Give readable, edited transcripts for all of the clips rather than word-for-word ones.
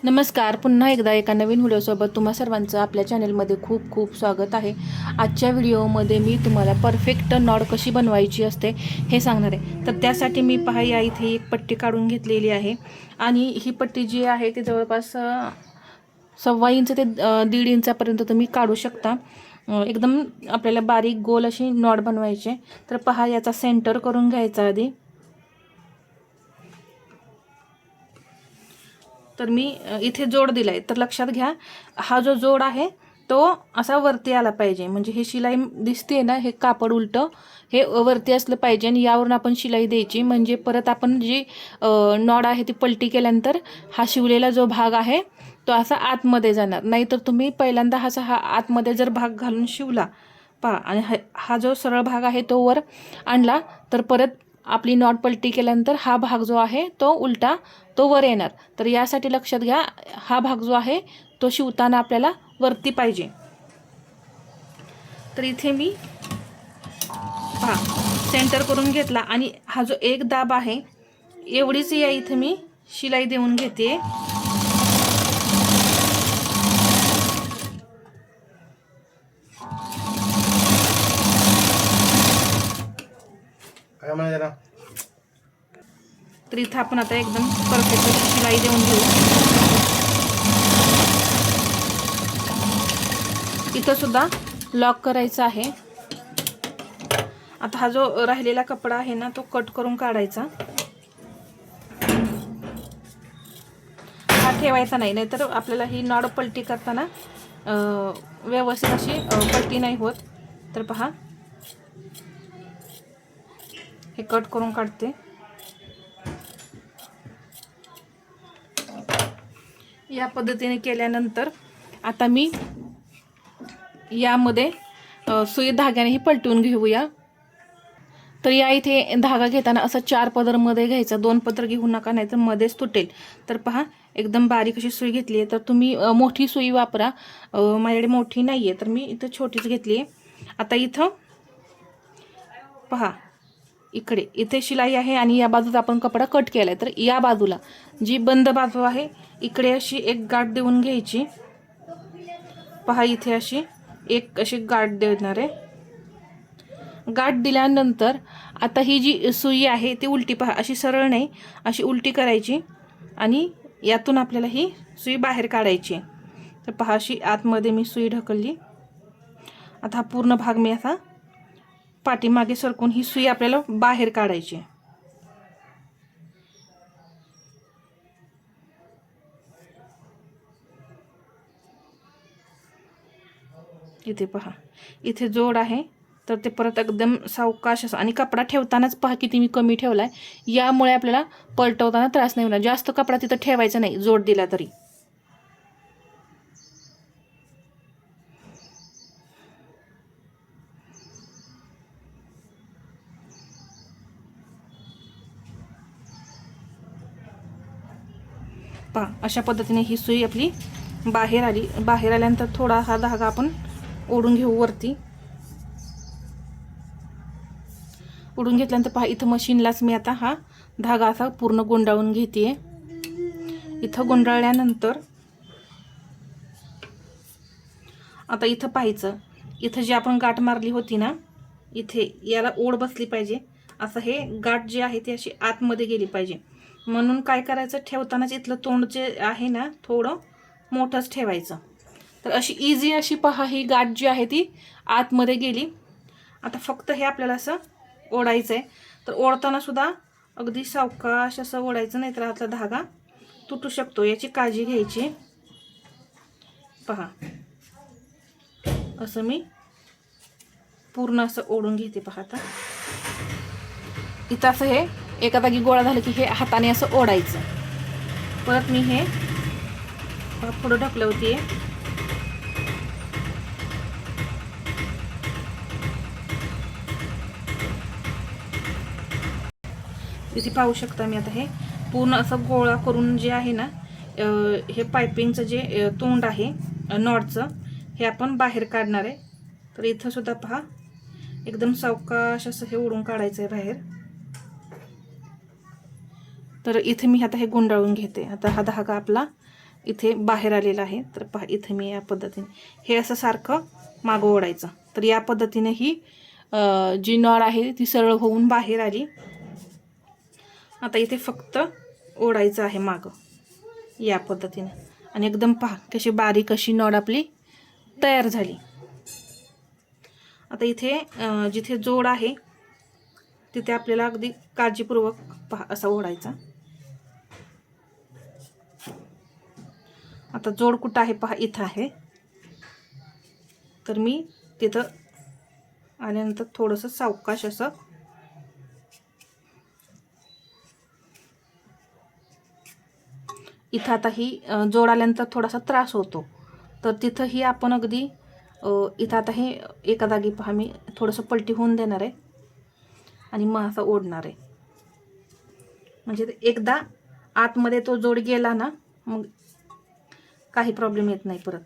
नमस्कार. पुन्हा एकदा एका नवीन व्हिडिओसोबत तुम्हा सर्वांचं आपल्या चॅनलमध्ये खूप खूप स्वागत आहे. आजच्या व्हिडिओमध्ये मी तुम्हाला परफेक्ट नॉड कशी बनवायची असते हे सांगणार आहे. तर त्यासाठी मी पहा या इथे एक पट्टी काढून घेतलेली आहे आणि ही पट्टी जी आहे ती जवळपास 1.25 इंच ते 1.5 इंचापर्यंत तुम्ही काढू शकता. एकदम आपल्याला बारीक गोल अशी नॉड बनवायचे. तर पहा याचा सेंटर करून घ्यायचा आधी. तर मी इथे जोड दिलाय, तर लक्षात घ्या हा जो जोड आहे तो असा वरती आला पाहिजे. म्हणजे हे शिलाई दिसते ना, हे कापड उलटं हे वरती असलं पाहिजे आणि यावरून आपण शिलाई द्यायची. म्हणजे परत आपण जी नॉड आहे ती पलटी केल्यानंतर हा शिवलेला जो भाग आहे तो असा आतमध्ये जाणार. नाहीतर तुम्ही पहिल्यांदा हा आतमध्ये जर भाग घालून शिवला पहा आणि हा जो सरळ भाग आहे तो वर आणला तर परत आपली नॉट पलटी केल्यानंतर हा भाग जो आहे तो उलटा तो वर येणार. तर यासाठी लक्षात घ्या हा भाग जो आहे तो शिवताना आपल्याला वरती पाहिजे. तर इथे मी पहा सेंटर करून घेतला आणि हा जो एक दाब आहे एवढीच या इथे मी शिलाई देऊन घेते. तर इथं आपण आता एकदम परफेक्ट शिलाई देऊन घेऊ. इथं सुद्धा लॉक करायचं आहे. आता हा जो राहिलेला कपडा आहे ना तो कट करून काढायचा. हा ठेवायचा नाही, नाहीतर आपल्याला ही नॉड पलटी करताना व्यवस्थित अशी पलटी नाही होत. तर पहा हे कट करून काढते. या पद्धतीने केल्यानंतर आता मी यामध्ये सुई धाग्याने ही पलटून घेऊया. तर या इथे धागा घेताना असं 4 पदरमध्ये घ्यायचा. 2 पदर घेऊ नका, नाहीतर मध्येच तुटेल. तर पहा एकदम बारीक अशी सुई घेतली आहे. तर तुम्ही मोठी सुई वापरा. माझ्याकडे मोठी नाही आहे तर मी इथं छोटीच घेतली आहे. आता इथं पहा इथे शिलाई आहे आणि या बाजूला आपण कपडा कट केला आहे. तर या बाजूला जी बंद बाजू आहे इकडे अशी एक गाठ देऊन घ्यायची. पहा इथे अशी गाठ देणार आहे. गाठ दिल्यानंतर आता ही जी सुई आहे ती उलटी पहा, अशी सरळ नाही अशी उलटी करायची आणि यातून आपल्याला ही सुई बाहेर काढायची. तर पहा अशी आतमध्ये मी सुई ढकलली. आता हा पूर्ण भाग मी असा पाठीमागे सरकून ही सुई आपल्याला बाहेर काढायची. इथे पहा इथे जोड आहे तर ते परत एकदम सावकाश असं. आणि कपडा ठेवतानाच पहा किती मी कमी ठेवलाय. यामुळे आपल्याला पलटवताना त्रास नाही होणार. जास्त कपडा तिथं ठेवायचा नाही जोड दिला तरी. पहा अशा पद्धतीने ही सुई आपली बाहेर आली. बाहेर आल्यानंतर थोडा हा धागा आपण ओढून घेऊ वरती. ओढून घेतल्यानंतर पहा इथं मशीनलाच मी आता हा धागा असा पूर्ण गुंडाळून घेते. इथं गुंडाळल्यानंतर आता इथं पाहायचं, इथं जी आपण गाठ मारली होती ना इथे याला ओढ बसली पाहिजे. असं हे गाठ जी आहे ती अशी आतमध्ये गेली पाहिजे. म्हणून काय करायचं, ठेवतानाच इथलं तोंड जे आहे ना थोडं मोठंच ठेवायचं. तर अशी इझी अशी पहा ही गाठ जी आहे ती आतमध्ये गेली. आता फक्त हे आपल्याला असं ओढायचं आहे. तर ओढताना सुद्धा अगदी सावकाश असं ओढायचं, नाहीतर आतला धागा तुटू शकतो, याची काळजी घ्यायची. पहा असं मी पूर्ण असं ओढून घेते. पहा आता इथं असं हे एका जागी गोळा झालं की हे हाताने असं ओढायचं. परत मी हे पुढं ढकलवते. इथे पाहू शकता मी आता हे पूर्ण असं गोळा करून जे आहे ना हे पायपिंगचं जे तोंड आहे नॉटचं हे आपण बाहेर काढणार आहे. तर इथं सुद्धा पहा एकदम सावकाश असं हे ओढून काढायचं आहे बाहेर. तर इथे मी आता हे गुंडाळून घेते. आता हा धागा आपला इथे बाहेर आलेलं आहे. तर पहा इथे मी या पद्धतीने हे असं सारखं मागं ओढायचं. तर या पद्धतीने ही जी नॉड आहे ती सरळ होऊन बाहेर आली. आता इथे फक्त ओढायचं आहे मागं या पद्धतीने आणि एकदम पहा कशी बारीक अशी नॉड आपली तयार झाली. आता इथे जिथे जोड आहे तिथे आपल्याला अगदी काळजीपूर्वक पहा असा ओढायचा. आता जोड कुठं आहे पहा इथं आहे. तर मी तिथं आल्यानंतर थोडंसं सावकाश असं इथं आता ही जोड आल्यानंतर थोडासा त्रास होतो. तर तिथंही आपण अगदी इथं आता हे एका जागी पहा मी थोडंसं पलटी होऊन देणार आहे आणि मग असं ओढणार आहे. म्हणजे एकदा आतमध्ये तो जोड गेला ना मग काही प्रॉब्लेम येत नाही परत.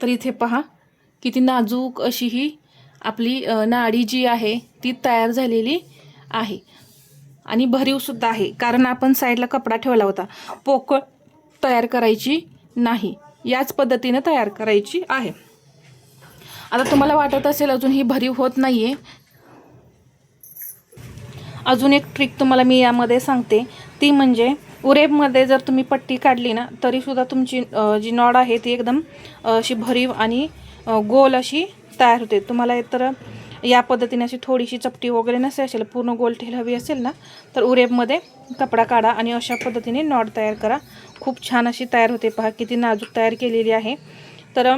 तर इथे पहा किती नाजूक अशी ही आपली नाडी जी आहे ती तयार झालेली आहे आणि भरीवसुद्धा आहे. कारण आपण साईडला कपडा ठेवला होता. पोकळ तयार करायची नाही, याच पद्धतीने तयार करायची आहे. आता तुम्हाला वाटत असेल अजून ही भरीव होत नाही आहे. अजून एक ट्रिक तुम्हाला मी यामध्ये सांगते, ती म्हणजे उरेबमध्ये जर तुम्ही पट्टी काढली ना तरीसुद्धा तुमची जी नॉड आहे ती एकदम अशी भरीव आणि गोल अशी तयार होते. तुम्हाला तर या पद्धतीने अशी थोडीशी चपटी वगैरे नसेल असेल, पूर्ण गोल ठेल हवी असेल ना तर उरेबमध्ये कपडा काढा आणि अशा पद्धतीने नॉड तयार करा. खूप छान अशी तयार होते. पहा किती नाजूक तयार केलेली आहे. तर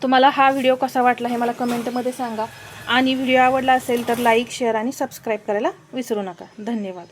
तुम्हाला हा व्हिडिओ कसा वाटला हे मला कमेंटमध्ये सांगा आणि व्हिडिओ आवडला असेल तर लाईक, शेअर आणि सबस्क्राईब करायला विसरू नका. धन्यवाद.